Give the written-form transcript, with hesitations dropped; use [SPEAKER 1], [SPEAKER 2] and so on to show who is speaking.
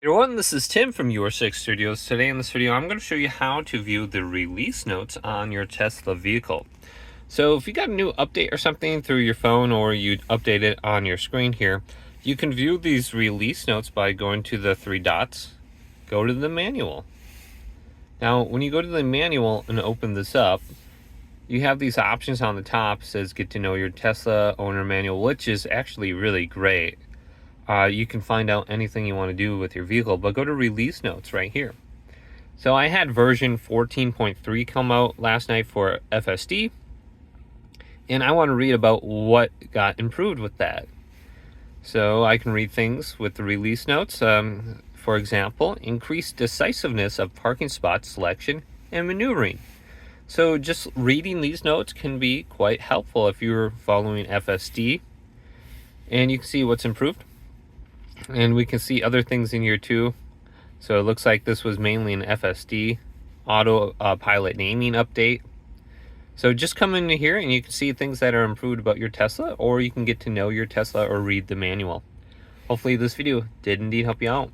[SPEAKER 1] Hey everyone, this is Tim from Your Six Studios. Today in this video, I'm going to show you how to view the release notes on your Tesla vehicle. So if you got a new update or something through your phone or you update it on your screen here, you can view these release notes by going to the three dots, go to the manual. Now, when you go to the manual and open this up, you have these options on the top. It says get to know your Tesla owner manual, which is actually really great. You can find out anything you want to do with your vehicle, but go to release notes right here. So I had version 14.3 come out last night for FSD, and I want to read about what got improved with that. So I can read things with the release notes. For example, increased decisiveness of parking spot selection and maneuvering. So just reading these notes can be quite helpful if you're following FSD, and you can see what's improved. And we can see other things in here too. So it looks like this was mainly an FSD auto pilot naming update. So just come into here and you can see things that are improved about your Tesla, or you can get to know your Tesla or read the manual. Hopefully this video did indeed help you out.